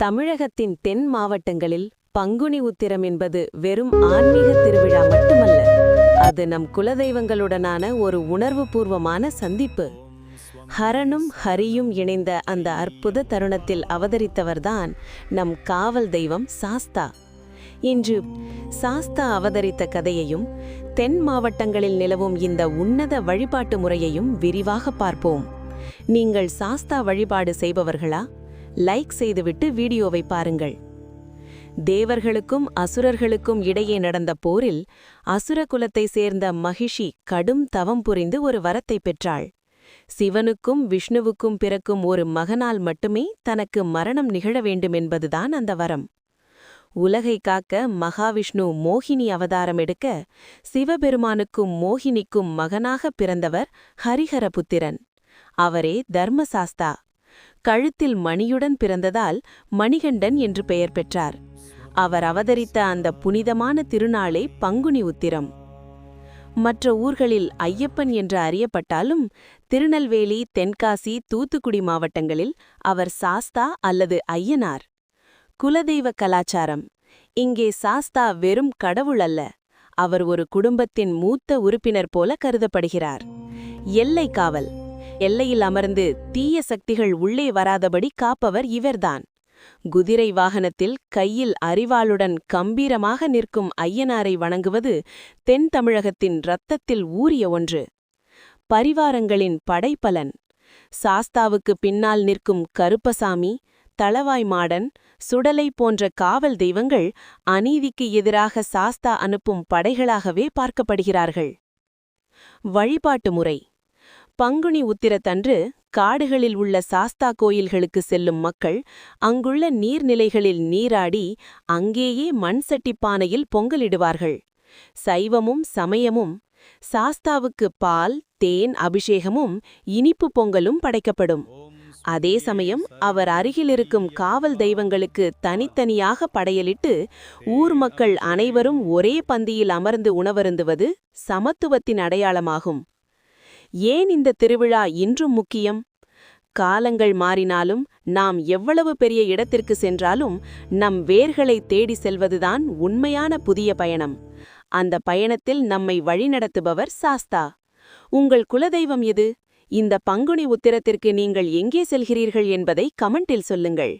தமிழகத்தின் தென் மாவட்டங்களில் பங்குனி உத்திரம் என்பது வெறும் ஆன்மீக திருவிழா மட்டுமல்ல, அது நம் குலதெய்வங்களுடனான ஒரு உணர்வுபூர்வமான சந்திப்பு. ஹரனும் ஹரியும் இணைந்த அந்த அற்புத தருணத்தில் அவதரித்தவர்தான் நம் காவல் தெய்வம் சாஸ்தா. இன்று சாஸ்தா அவதரித்த கதையையும் தென் மாவட்டங்களில் நிலவும் இந்த உன்னத வழிபாட்டு முறையையும் விரிவாக பார்ப்போம். நீங்கள் சாஸ்தா வழிபாடு செய்பவர்களா? லைக் செய்துவிட்டு வீடியோவை பாருங்கள். தேவர்களுக்கும் அசுரர்களுக்கும் இடையே நடந்த போரில் அசுர குலத்தை சேர்ந்த மகிஷி கடும் தவம் புரிந்து ஒரு வரத்தை பெற்றாள். சிவனுக்கும் விஷ்ணுவுக்கும் பிறக்கும் ஒரு மகனால் மட்டுமே தனக்கு மரணம் நிகழ வேண்டுமென்பதுதான் அந்த வரம். உலகை காக்க மகாவிஷ்ணு மோகினி அவதாரம் எடுக்க, சிவபெருமானுக்கும் மோகினிக்கும் மகனாக பிறந்தவர் ஹரிஹரபுத்திரன். அவரே தர்மசாஸ்தா. கழுத்தில் மணியுடன் பிறந்ததால் மணிகண்டன் என்று பெயர் பெற்றார். அவர் அவதரித்த அந்த புனிதமான திருநாளே பங்குனி உத்திரம். மற்ற ஊர்களில் ஐயப்பன் என்று அறியப்பட்டாலும் திருநெல்வேலி, தென்காசி, தூத்துக்குடி மாவட்டங்களில் அவர் சாஸ்தா அல்லது ஐயனார். குலதெய்வ கலாச்சாரம். இங்கே சாஸ்தா வெறும் கடவுள் அல்ல, அவர் ஒரு குடும்பத்தின் மூத்த உறுப்பினர் போல கருதப்படுகிறார். எல்லை காவல். எல்லையில் அமர்ந்து தீய சக்திகள் உள்ளே வராதபடி காப்பவர் இவர்தான். குதிரை வாகனத்தில் கையில் அரிவாளுடன் கம்பீரமாக நிற்கும் ஐயனாரை வணங்குவது தென் தமிழகத்தின் இரத்தத்தில் ஊறிய ஒன்று. பரிவாரங்களின் படைப்பலன். சாஸ்தாவுக்கு பின்னால் நிற்கும் கருப்பசாமி, தளவாய் மாடன், சுடலை போன்ற காவல் தெய்வங்கள் அநீதிக்கு எதிராக சாஸ்தா அனுப்பும் படைகளாகவே பார்க்கப்படுகிறார்கள். வழிபாட்டு முறை. பங்குனி உத்திரத்தன்று காடுகளில் உள்ள சாஸ்தா கோயில்களுக்கு செல்லும் மக்கள் அங்குள்ள நீர்நிலைகளில் நீராடி அங்கேயே மண் சட்டிப்பானையில் பொங்கலிடுவார்கள். சைவமும் சமயமும். சாஸ்தாவுக்கு பால், தேன் அபிஷேகமும் இனிப்பு பொங்கலும் படைக்கப்படும். அதே சமயம் அவர் அருகிலிருக்கும் காவல் தெய்வங்களுக்கு தனித்தனியாக படையலிட்டு ஊர் மக்கள் அனைவரும் ஒரே பந்தியில் அமர்ந்து உணவருந்துவது சமத்துவத்தின் அடையாளமாகும். ஏன் இந்த திருவிழா இன்றும் முக்கியம்? காலங்கள் மாறினாலும், நாம் எவ்வளவு பெரிய இடத்திற்கு சென்றாலும் நம் வேர்களை தேடி செல்வதுதான் உண்மையான புதிய பயணம். அந்த பயணத்தில் நம்மை வழிநடத்துபவர் சாஸ்தா. உங்கள் குலதெய்வம் எது? இந்த பங்குனி உத்திரத்திற்கு நீங்கள் எங்கே செல்கிறீர்கள் என்பதை கமெண்டில் சொல்லுங்கள்.